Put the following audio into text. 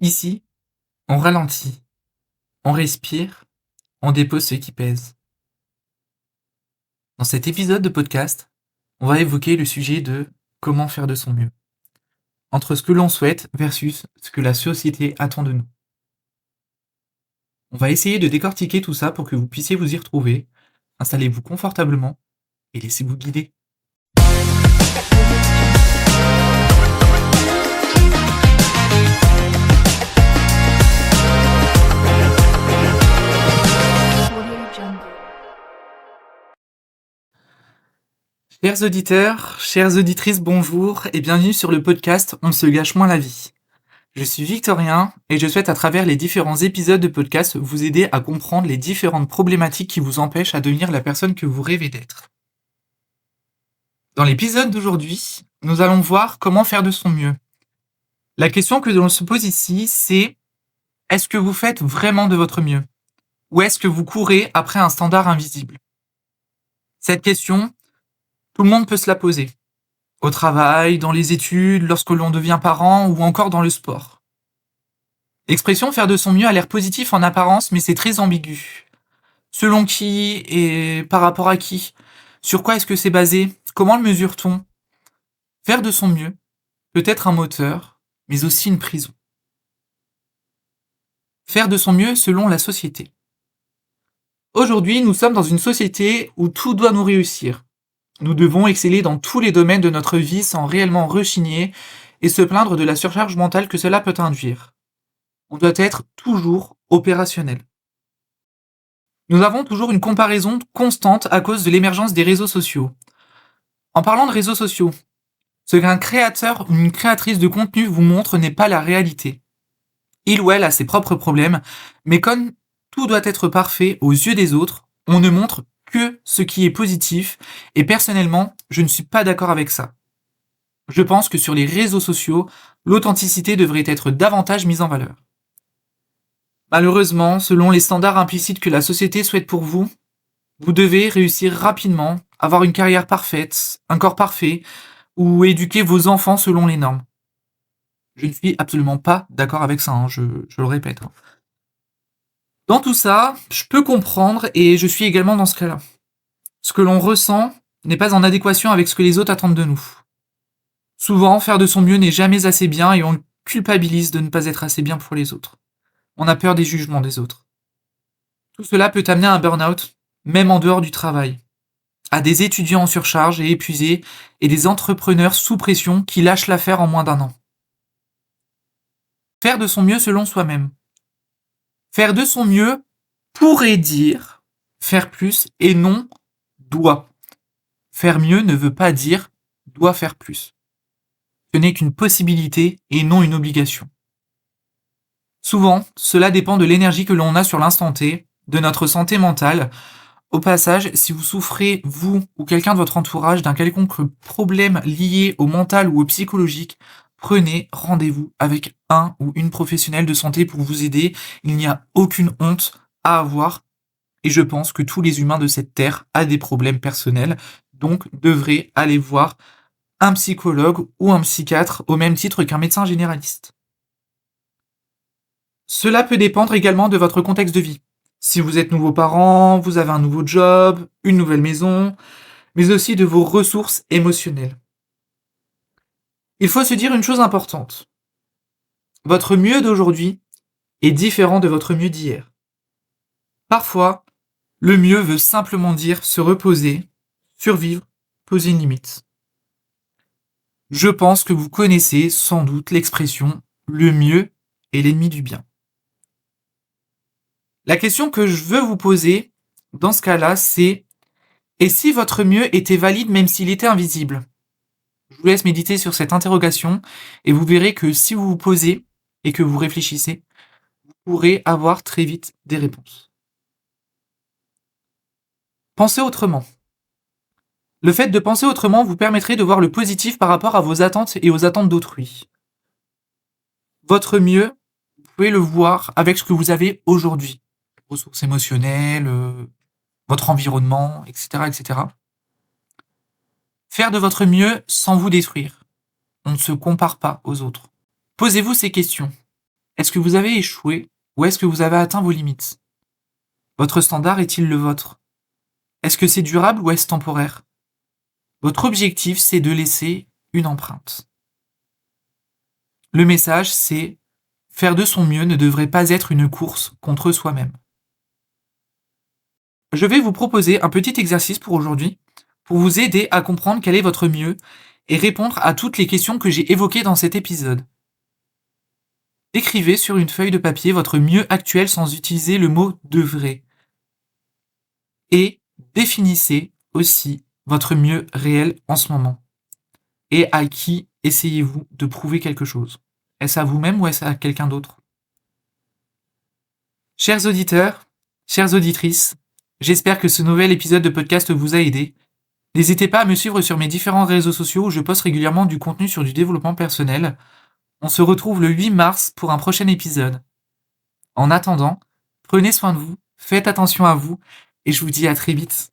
Ici, on ralentit, on respire, on dépose ce qui pèse. Dans cet épisode de podcast, on va évoquer le sujet de comment faire de son mieux, entre ce que l'on souhaite versus ce que la société attend de nous. On va essayer de décortiquer tout ça pour que vous puissiez vous y retrouver. Installez-vous confortablement et laissez-vous guider. Chers auditeurs, chères auditrices, bonjour et bienvenue sur le podcast On se gâche moins la vie. Je suis Victorien et je souhaite à travers les différents épisodes de podcast vous aider à comprendre les différentes problématiques qui vous empêchent à devenir la personne que vous rêvez d'être. Dans l'épisode d'aujourd'hui, nous allons voir comment faire de son mieux. La question que l'on se pose ici, c'est est-ce que vous faites vraiment de votre mieux? Ou est-ce que vous courez après un standard invisible? Cette question, tout le monde peut se la poser. Au travail, dans les études, lorsque l'on devient parent ou encore dans le sport. L'expression faire de son mieux a l'air positif en apparence, mais c'est très ambigu. Selon qui et par rapport à qui? Sur quoi est-ce que c'est basé? Comment le mesure-t-on? Faire de son mieux peut être un moteur, mais aussi une prison. Faire de son mieux selon la société. Aujourd'hui, nous sommes dans une société où tout doit nous réussir. Nous devons exceller dans tous les domaines de notre vie sans réellement rechigner et se plaindre de la surcharge mentale que cela peut induire. On doit être toujours opérationnel. Nous avons toujours une comparaison constante à cause de l'émergence des réseaux sociaux. En parlant de réseaux sociaux, ce qu'un créateur ou une créatrice de contenu vous montre n'est pas la réalité. Il ou elle a ses propres problèmes, mais comme tout doit être parfait aux yeux des autres, on ne montre que ce qui est positif, et personnellement, je ne suis pas d'accord avec ça. Je pense que sur les réseaux sociaux, l'authenticité devrait être davantage mise en valeur. Malheureusement, selon les standards implicites que la société souhaite pour vous, vous devez réussir rapidement, avoir une carrière parfaite, un corps parfait, ou éduquer vos enfants selon les normes. Je ne suis absolument pas d'accord avec ça, je le répète. Dans tout ça, je peux comprendre et je suis également dans ce cas-là. Ce que l'on ressent n'est pas en adéquation avec ce que les autres attendent de nous. Souvent, faire de son mieux n'est jamais assez bien et on culpabilise de ne pas être assez bien pour les autres. On a peur des jugements des autres. Tout cela peut amener à un burn-out, même en dehors du travail, à des étudiants en surcharge et épuisés et des entrepreneurs sous pression qui lâchent l'affaire en moins d'un an. Faire de son mieux selon soi-même. Faire de son mieux pourrait dire faire plus et non doit. Faire mieux ne veut pas dire doit faire plus. Ce n'est qu'une possibilité et non une obligation. Souvent, cela dépend de l'énergie que l'on a sur l'instant T, de notre santé mentale. Au passage, si vous souffrez, vous ou quelqu'un de votre entourage, d'un quelconque problème lié au mental ou au psychologique, prenez rendez-vous avec un ou une professionnelle de santé pour vous aider. Il n'y a aucune honte à avoir et je pense que tous les humains de cette terre ont des problèmes personnels, donc devraient aller voir un psychologue ou un psychiatre au même titre qu'un médecin généraliste. Cela peut dépendre également de votre contexte de vie. Si vous êtes nouveau parent, vous avez un nouveau job, une nouvelle maison, mais aussi de vos ressources émotionnelles. Il faut se dire une chose importante. Votre mieux d'aujourd'hui est différent de votre mieux d'hier. Parfois, le mieux veut simplement dire se reposer, survivre, poser une limite. Je pense que vous connaissez sans doute l'expression « le mieux est l'ennemi du bien ». La question que je veux vous poser dans ce cas-là, c'est et si votre mieux était valide même s'il était invisible? Je vous laisse méditer sur cette interrogation et vous verrez que si vous vous posez et que vous réfléchissez, vous pourrez avoir très vite des réponses. Pensez autrement. Le fait de penser autrement vous permettrait de voir le positif par rapport à vos attentes et aux attentes d'autrui. Votre mieux, vous pouvez le voir avec ce que vous avez aujourd'hui. Ressources émotionnelles, votre environnement, etc., etc. Faire de votre mieux sans vous détruire. On ne se compare pas aux autres. Posez-vous ces questions. Est-ce que vous avez échoué ou est-ce que vous avez atteint vos limites? Votre standard est-il le vôtre? Est-ce que c'est durable ou est-ce temporaire? Votre objectif, c'est de laisser une empreinte. Le message, c'est faire de son mieux ne devrait pas être une course contre soi-même. Je vais vous proposer un petit exercice pour aujourd'hui, pour vous aider à comprendre quel est votre mieux et répondre à toutes les questions que j'ai évoquées dans cet épisode. Écrivez sur une feuille de papier votre mieux actuel sans utiliser le mot devrait. Et définissez aussi votre mieux réel en ce moment. Et à qui essayez-vous de prouver quelque chose? Est-ce à vous-même ou est-ce à quelqu'un d'autre? Chers auditeurs, chères auditrices, j'espère que ce nouvel épisode de podcast vous a aidé. N'hésitez pas à me suivre sur mes différents réseaux sociaux où je poste régulièrement du contenu sur du développement personnel. On se retrouve le 8 mars pour un prochain épisode. En attendant, prenez soin de vous, faites attention à vous et je vous dis à très vite.